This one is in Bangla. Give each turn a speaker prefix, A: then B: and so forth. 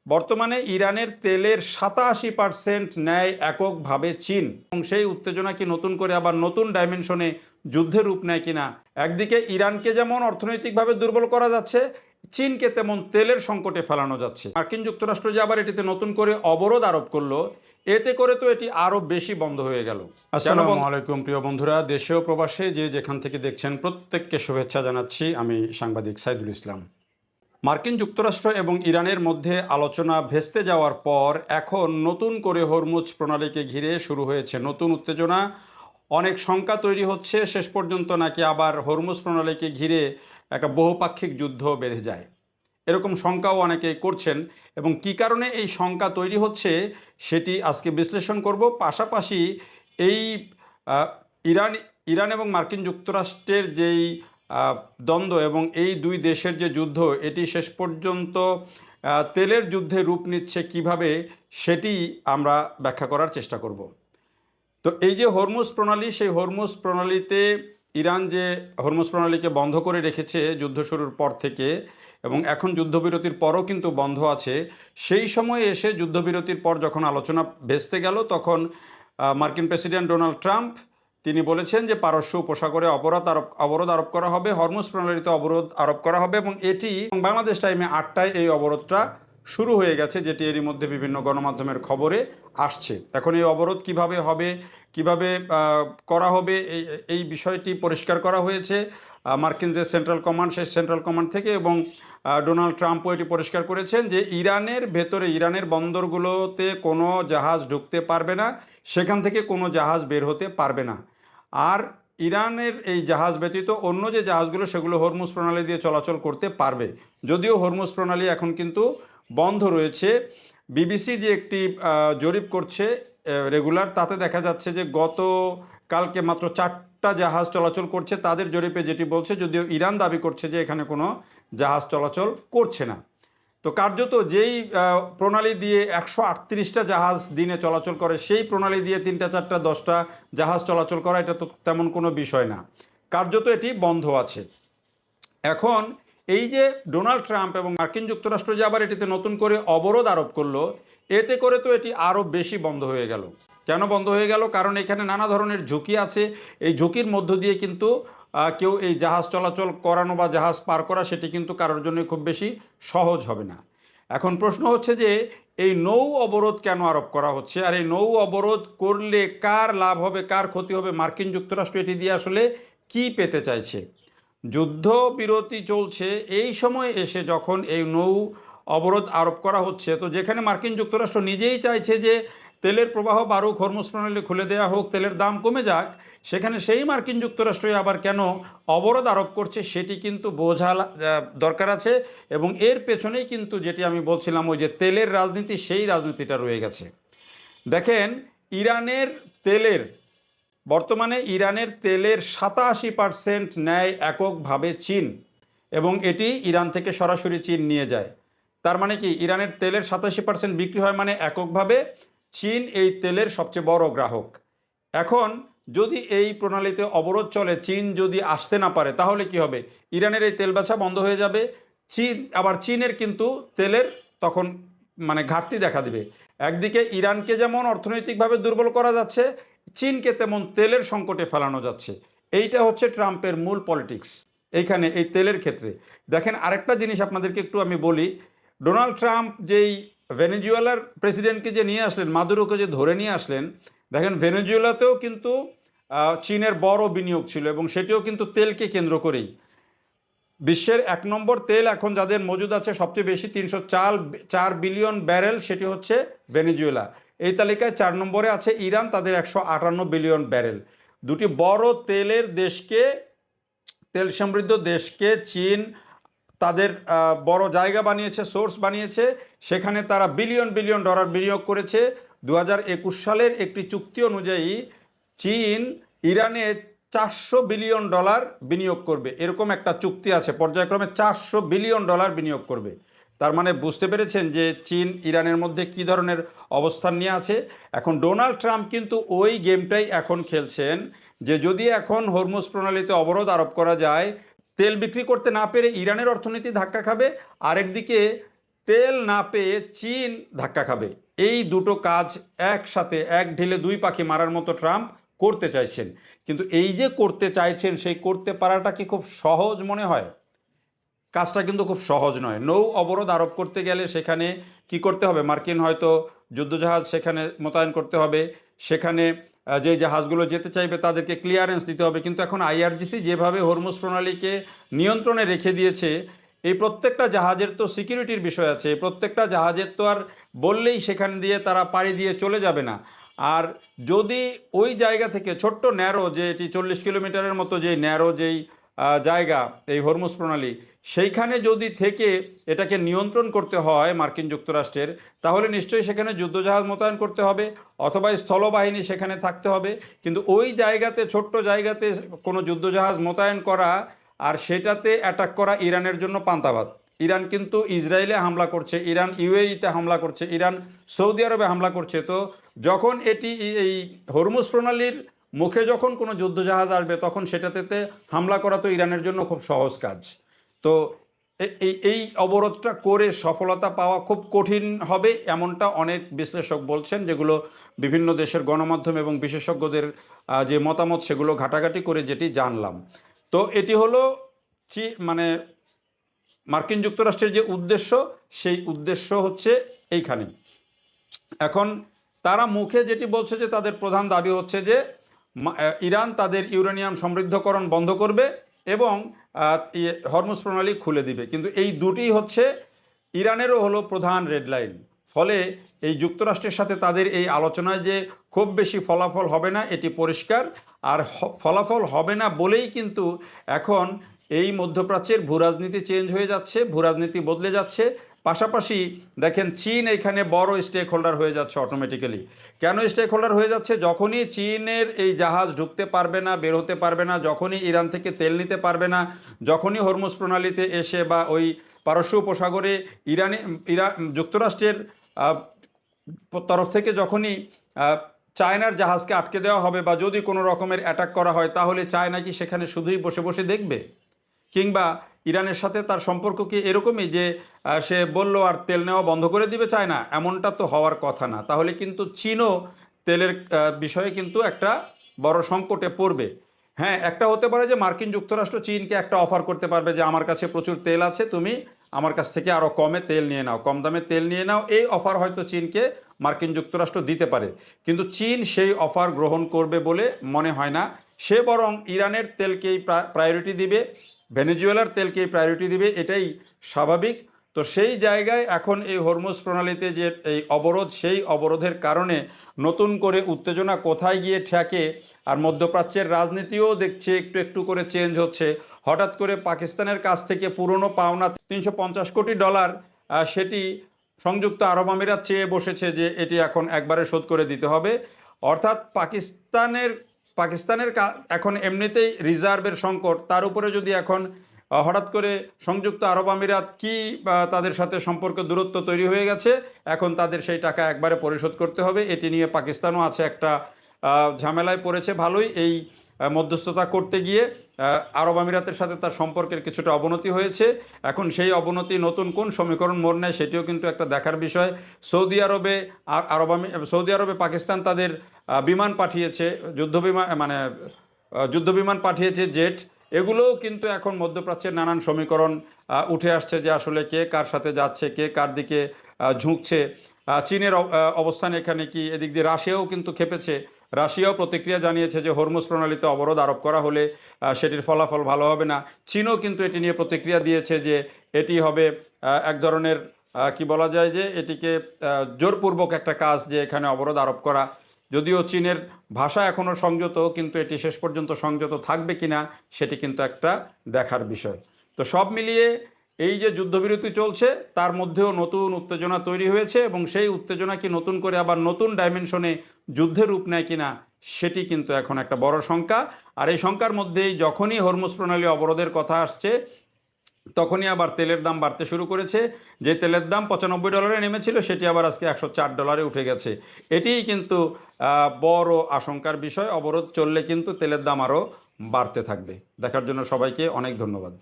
A: বর্তমানে ইরানের তেলের 87% নেয় এককভাবে চীন, এবং সেই উত্তেজনা কি নতুন করে আবার নতুন ডাইমেনশনে যুদ্ধের রূপ নেয় কিনা। একদিকে ইরানকে যেমন অর্থনৈতিকভাবে দুর্বল করা যাচ্ছে, চীনকে তেমন তেলের সংকটে ফেলানো যাচ্ছে। মার্কিন যুক্তরাষ্ট্র যে আবার এটিতে নতুন করে অবরোধ আরোপ করলো, এতে করে তো এটি আরো বেশি বন্ধ হয়ে গেল। আসসালামু আলাইকুম প্রিয় বন্ধুরা, দেশে ও প্রবাসে যে যেখান থেকে দেখছেন প্রত্যেককে শুভেচ্ছা জানাচ্ছি। আমি সাংবাদিক সাইদুল ইসলাম। মার্কিন যুক্তরাষ্ট্র এবং ইরানের মধ্যে আলোচনা ভেস্তে যাওয়ার পর এখন নতুন করে হরমুজ প্রণালীকে ঘিরে শুরু হয়েছে নতুন উত্তেজনা। অনেক শঙ্কা তৈরি হচ্ছে শেষ পর্যন্ত নাকি আবার হরমুজ প্রণালীকে ঘিরে একটা বহুপাক্ষিক যুদ্ধ বেঁধে যায়, এরকম শঙ্কাও অনেকে করছেন। এবং কী কারণে এই শঙ্কা তৈরি হচ্ছে সেটি আজকে বিশ্লেষণ করব। পাশাপাশি এই আহ, ইরান ইরান এবং মার্কিন যুক্তরাষ্ট্রের যেই দ্বন্দ্ব এবং এই দুই দেশের যে যুদ্ধ, এটি শেষ পর্যন্ত তেলের যুদ্ধে রূপ নিচ্ছে কিভাবে, সেটি আমরা ব্যাখ্যা করার চেষ্টা করব। তো এই যে হরমুজ প্রণালী, সেই হরমুজ প্রণালীতে ইরান যে হরমুজ প্রণালীকে বন্ধ করে রেখেছে যুদ্ধ শুরুর পর থেকে, এবং এখন যুদ্ধবিরতির পরও কিন্তু বন্ধ আছে, সেই সময়ে এসে যুদ্ধবিরতির পর যখন আলোচনা ভেস্তে গেল, তখন মার্কিন প্রেসিডেন্ট ডোনাল্ড ট্রাম্প তিনি বলেছেন যে পারস্য উপসাগরে অবরোধ আরোপ করা হবে, হরমুজ প্রণালীতে অবরোধ আরোপ করা হবে, এবং এটি বাংলাদেশ টাইমে 8টায় এই অবরোধটা শুরু হয়ে গেছে, যেটি এরই মধ্যে বিভিন্ন গণমাধ্যমের খবরে আসছে। এখন এই অবরোধ কিভাবে হবে, কিভাবে করা হবে, এই বিষয়টি পরিষ্কার করা হয়েছে মার্কিন যে সেন্ট্রাল কমান্ড, সেই সেন্ট্রাল কমান্ড থেকে। এবং ডোনাল্ড ট্রাম্পও এটি পরিষ্কার করেছেন যে ইরানের ভেতরে, ইরানের বন্দরগুলোতে কোনো জাহাজ ঢুকতে পারবে না, সেখান থেকে কোনো জাহাজ বের হতে পারবে না। আর ইরানের এই জাহাজ ব্যতীত অন্য যে জাহাজগুলো, সেগুলো হরমুজ প্রণালী দিয়ে চলাচল করতে পারবে। যদিও হরমুজ প্রণালী এখন কিন্তু বন্ধ রয়েছে। বিবিসি যে একটি জরিপ করছে রেগুলার, তাতে দেখা যাচ্ছে যে কালকে মাত্র 4টা জাহাজ চলাচল করছে তাদের জরিপে, যেটি বলছে, যদিও ইরান দাবি করছে যে এখানে কোনো জাহাজ চলাচল করছে না। তো কার্যত যেই প্রণালী দিয়ে 138টা জাহাজ দিনে চলাচল করে, সেই প্রণালী দিয়ে 3টা 4টা 10টা জাহাজ চলাচল করা, এটা তো তেমন কোনো বিষয় না। কার্যত এটি বন্ধ আছে। এখন এই যে ডোনাল্ড ট্রাম্প এবং মার্কিন যুক্তরাষ্ট্র যে আবার এটিতে নতুন করে অবরোধ আরোপ করলো, এতে করে তো এটি আরও বেশি বন্ধ হয়ে গেল। কেন বন্ধ হয়ে গেল? কারণ এখানে নানা ধরনের ঝুঁকি আছে। এই ঝুঁকির মধ্য দিয়ে কিন্তু কেউ এই জাহাজ চলাচল করানো বা জাহাজ পার করা, সেটি কিন্তু কারোর জন্য খুব বেশি সহজ হবে না। এখন প্রশ্ন হচ্ছে যে এই নৌ অবরোধ কেন আরোপ করা হচ্ছে, আর এই নৌ অবরোধ করলে কার লাভ হবে, কার ক্ষতি হবে, মার্কিন যুক্তরাষ্ট্র এটি দিয়ে আসলে কি পেতে চাইছে। যুদ্ধবিরতি চলছে, এই সময় এসে যখন এই নৌ অবরোধ আরোপ করা হচ্ছে, তো যেখানে মার্কিন যুক্তরাষ্ট্র নিজেই চাইছে যে তেলের প্রবাহ বাড়ুক, হরমুজ প্রণালী খুলে দেওয়া হোক, তেলের দাম কমে যাক, সেখানে সেই মার্কিন যুক্তরাষ্ট্রই আবার কেন অবরোধ আরোপ করছে সেটি কিন্তু বোঝা দরকার আছে। এবং এর পেছনেই কিন্তু, যেটি আমি বলছিলাম, ওই যে তেলের রাজনীতি, সেই রাজনীতিটা রয়ে গেছে। দেখেন, বর্তমানে ইরানের তেলের 87% নেয় এককভাবে চীন, এবং এটি ইরান থেকে সরাসরি চীন নিয়ে যায়। তার মানে কি, ইরানের তেলের 87% বিক্রি হয়, মানে এককভাবে চীন এই তেলের সবচেয়ে বড় গ্রাহক। এখন যদি এই প্রণালীতে অবরোধ চলে, চীন যদি আসতে না পারে, তাহলে কি হবে? ইরানের এই তেল বেচা বন্ধ হয়ে যাবে। চীনের কিন্তু তেলের তখন মানে ঘাটতি দেখা দিবে। একদিকে ইরানকে যেমন অর্থনৈতিকভাবে দুর্বল করা যাচ্ছে, চীনকে তেমন তেলের সংকটে ফেলানো যাচ্ছে। এইটা হচ্ছে ট্রাম্পের মূল পলিটিক্স এইখানে, এই তেলের ক্ষেত্রে। দেখেন, আরেকটা জিনিস আপনাদেরকে একটু আমি বলি। ডোনাল্ড ট্রাম্প যেই ভেনেজুয়েলার প্রেসিডেন্টকে যে নিয়ে আসলেন, মাদুরোকে যে ধরে নিয়ে আসলেন, দেখেন ভেনেজুয়েলাতেও কিন্তু চীনের বড় বিনিয়োগ ছিল, এবং সেটিও কিন্তু তেলকে কেন্দ্র করেই। বিশ্বের 1 নম্বর তেল এখন যাদের মজুদ আছে সবচেয়ে বেশি, 304 বিলিয়ন ব্যারেল, সেটি হচ্ছে ভেনেজুয়েলা। এই তালিকায় 4 নম্বরে আছে ইরান, তাদের 158 বিলিয়ন ব্যারেল। দুটি বড় তেল সমৃদ্ধ দেশকে চীন তাদের বড় জায়গা বানিয়েছে, সোর্স বানিয়েছে, সেখানে তারা বিলিয়ন বিলিয়ন ডলার বিনিয়োগ করেছে। 2021 সালের একটি চুক্তি অনুযায়ী চীন ইরানে 400 বিলিয়ন ডলার বিনিয়োগ করবে, এরকম একটা চুক্তি আছে, পর্যায়ক্রমে 400 বিলিয়ন ডলার বিনিয়োগ করবে। তার মানে বুঝতে পেরেছেন যে চীন ইরানের মধ্যে কী ধরনের অবস্থান নিয়ে আছে। এখন ডোনাল্ড ট্রাম্প কিন্তু ওই গেমটাই এখন খেলছেন, যে যদি এখন হরমুজ প্রণালীতে অবরোধ আরোপ করা যায়, তেল বিক্রি করতে না পেরে ইরানের অর্থনীতি ধাক্কা খাবে, আরেকদিকে তেল না পেয়ে চীন ধাক্কা খাবে। এই দুটো কাজ একসাথে এক ঢিলে দুই পাখি মারার মতো ট্রাম্প করতে চাইছেন। কিন্তু এই যে করতে চাইছেন, সেই করতে পারাটা কি খুব সহজ মনে হয়? কাজটা কিন্তু খুব সহজ নয়। নৌ অবরোধ আরোপ করতে গেলে সেখানে কি করতে হবে? মার্কিন হয়তো যুদ্ধজাহাজ সেখানে মোতায়েন করতে হবে। সেখানে যে জাহাজগুলো যেতে চাইবে তাদেরকে ক্লিয়ারেন্স দিতে হবে। কিন্তু এখন আইআরজিসি যেভাবে হরমুজ প্রণালীকে নিয়ন্ত্রণে রেখে দিয়েছে, এই প্রত্যেকটা জাহাজের তো সিকিউরিটির বিষয় আছে। প্রত্যেকটা জাহাজের তো আর বললেই সেখান দিয়ে তারা পাড়ি দিয়ে চলে যাবে না। আর যদি ওই জায়গা থেকে ছোট্ট ন্যারো, যে এটি 40 কিলোমিটারের মতো যে ন্যারো যেই জায়গা এই হরমুজ প্রণালী, সেইখানে যদি থেকে এটাকে নিয়ন্ত্রণ করতে হয় মার্কিন যুক্তরাষ্ট্রের, তাহলে নিশ্চয়ই সেখানে যুদ্ধজাহাজ মোতায়েন করতে হবে অথবা স্থলবাহিনী সেখানে থাকতে হবে। কিন্তু ওই জায়গাতে, ছোট্ট জায়গাতে কোনো যুদ্ধজাহাজ মোতায়েন করা আর সেটাতে অ্যাটাক করা ইরানের জন্য পান্তাভাত। ইরান কিন্তু ইসরায়েলে হামলা করছে, ইরান ইউএইতে হামলা করছে, ইরান সৌদি আরবে হামলা করছে। তো যখন এটি এই হরমুজ প্রণালীর মুখে যখন কোনো যুদ্ধজাহাজ আসবে, তখন সেটাতে হামলা করা তো ইরানের জন্য খুব সহজ কাজ। তো এই অবরোধটা করে সফলতা পাওয়া খুব কঠিন হবে, এমনটা অনেক বিশ্লেষক বলছেন, যেগুলো বিভিন্ন দেশের গণমাধ্যম এবং বিশেষজ্ঞদের যে মতামত সেগুলো ঘাটাঘাটি করে যেটি জানলাম। তো এটি হলো মানে মার্কিন যুক্তরাষ্ট্রের যে উদ্দেশ্য, সেই উদ্দেশ্য হচ্ছে এইখানে। এখন তারা মুখে যেটি বলছে যে তাদের প্রধান দাবি হচ্ছে যে ইরান তাদের ইউরেনিয়াম সমৃদ্ধকরণ বন্ধ করবে এবং হরমুজ প্রণালী খুলে দিবে। কিন্তু এই দুটি হচ্ছে ইরানেরও হলো প্রধান রেড লাইন। ফলে এই যুক্তরাষ্ট্রের সাথে তাদের এই আলোচনায় যে খুব বেশি ফলাফল হবে না, এটি পরিষ্কার। আর ফলাফল হবে না বলেই কিন্তু এখন এই মধ্যপ্রাচ্যের ভূরাজনীতি চেঞ্জ হয়ে যাচ্ছে, ভূরাজনীতি বদলে যাচ্ছে। পাশাপাশি দেখেন চীন এখানে বড় স্টেক হোল্ডার হয়ে যাচ্ছে অটোমেটিক্যালি। কেন স্টেক হোল্ডার হয়ে যাচ্ছে? যখনই চীনের এই জাহাজ ঢুকতে পারবে না, বের হতে পারবে না, যখনই ইরান থেকে তেল নিতে পারবে না, যখনই হরমুজ প্রণালীতে এসে বা ওই পারস্য উপসাগরে যুক্তরাষ্ট্রের তরফ থেকে যখনই চায়নার জাহাজকে আটকে দেওয়া হবে বা যদি কোনো রকমের অ্যাটাক করা হয়, তাহলে চায়না কি সেখানে শুধুই বসে বসে দেখবে? কিংবা ইরানের সাথে তার সম্পর্ক কি এরকমই যে সে বলল আর তেল নেওয়া বন্ধ করে দিবে চায়না? এমনটা তো হওয়ার কথা না। তাহলে কিন্তু চীনও তেলের বিষয়ে কিন্তু একটা বড় সংকটে পড়বে। হ্যাঁ, একটা হতে পারে যে মার্কিন যুক্তরাষ্ট্র চীনকে একটা অফার করতে পারবে যে আমার কাছে প্রচুর তেল আছে, তুমি আমার কাছ থেকে আরও কমে তেল নিয়ে নাও, কম দামে তেল নিয়ে নাও। এই অফার হয়তো চীনকে মার্কিন যুক্তরাষ্ট্র দিতে পারে, কিন্তু চীন সেই অফার গ্রহণ করবে বলে মনে হয় না। সে বরং ইরানের তেলকেই প্রায়োরিটি দিবে, ভেনেজুয়েলার তেলকেই প্রায়োরিটি দিবে, এটাই স্বাভাবিক। তো সেই জায়গায় এখন এই হরমুজ প্রণালীতে যে এই অবরোধ, সেই অবরোধের কারণে নতুন করে উত্তেজনা কোথায় গিয়ে ঠেকে। আর মধ্যপ্রাচ্যের রাজনীতিও দেখছে একটু একটু করে চেঞ্জ হচ্ছে। হঠাৎ করে পাকিস্তানের কাছ থেকে পুরনো পাওনা $350 কোটি সেটি সংযুক্ত আরব আমিরাত চেয়ে বসেছে যে এটি এখন একবারে শোধ করে দিতে হবে। অর্থাৎ পাকিস্তানের এখন এমনিতেই রিজার্ভের সংকট, তার উপরে যদি এখন হঠাৎ করে সংযুক্ত আরব আমিরাত কি তাদের সাথে সম্পর্ক দূরত্ব তৈরি হয়ে গেছে, এখন তাদের সেই টাকা একবারে পরিশোধ করতে হবে। এটি নিয়ে পাকিস্তানও আছে একটা ঝামেলায় পড়েছে ভালোই। এই মধ্যস্থতা করতে গিয়ে আরব আমিরাতের সাথে তার সম্পর্কের কিছুটা অবনতি হয়েছে। এখন সেই অবনতি নতুন কোন সমীকরণ মোড় নেয়, সেটিও কিন্তু একটা দেখার বিষয়। সৌদি আরবে পাকিস্তান তাদের বিমান পাঠিয়েছে, যুদ্ধবিমান পাঠিয়েছে, জেট। এগুলোও কিন্তু এখন মধ্যপ্রাচ্যের নানান সমীকরণ উঠে আসছে যে আসলে কে কার সাথে যাচ্ছে, কে কার দিকে ঝুঁকছে। চীনের অবস্থান এখানে কি? এদিক দিয়ে রাশিয়াও কিন্তু খেপেছে। রাশিয়াও প্রতিক্রিয়া জানিয়েছে যে হরমুজ প্রণালীতে অবরোধ আরোপ করা হলে সেটির ফলাফল ভালো হবে না। চীনও কিন্তু এটি নিয়ে প্রতিক্রিয়া দিয়েছে যে এটি হবে এক ধরনের কি বলা যায় যে এটিকে জোরপূর্বক একটা কাজ, যে এখানে অবরোধ আরোপ করা। যদিও চীনের ভাষা এখনও সংযত, কিন্তু এটি শেষ পর্যন্ত সংযত থাকবে কিনা সেটি কিন্তু একটা দেখার বিষয়। তো সব মিলিয়ে এই যে যুদ্ধবিরতি চলছে, তার মধ্যেও নতুন উত্তেজনা তৈরি হয়েছে এবং সেই উত্তেজনা কি নতুন করে আবার নতুন ডাইমেনশনে যুদ্ধের রূপ নেয় কিনা, সেটি কিন্তু এখন একটা বড় শঙ্কা। আর এই শঙ্কার মধ্যেই যখনই হরমুজ প্রণালী অবরোধের কথা আসছে, তখনই আবার তেলের দাম বাড়তে শুরু করেছে। যে তেলের দাম $95 নেমেছিল, সেটি আবার আজকে $104 উঠে গেছে। এটিই কিন্তু বড় আশঙ্কার বিষয়। অবরোধ চললে কিন্তু তেলের দাম আরও বাড়তে থাকবে। দেখার জন্য সবাইকে অনেক ধন্যবাদ।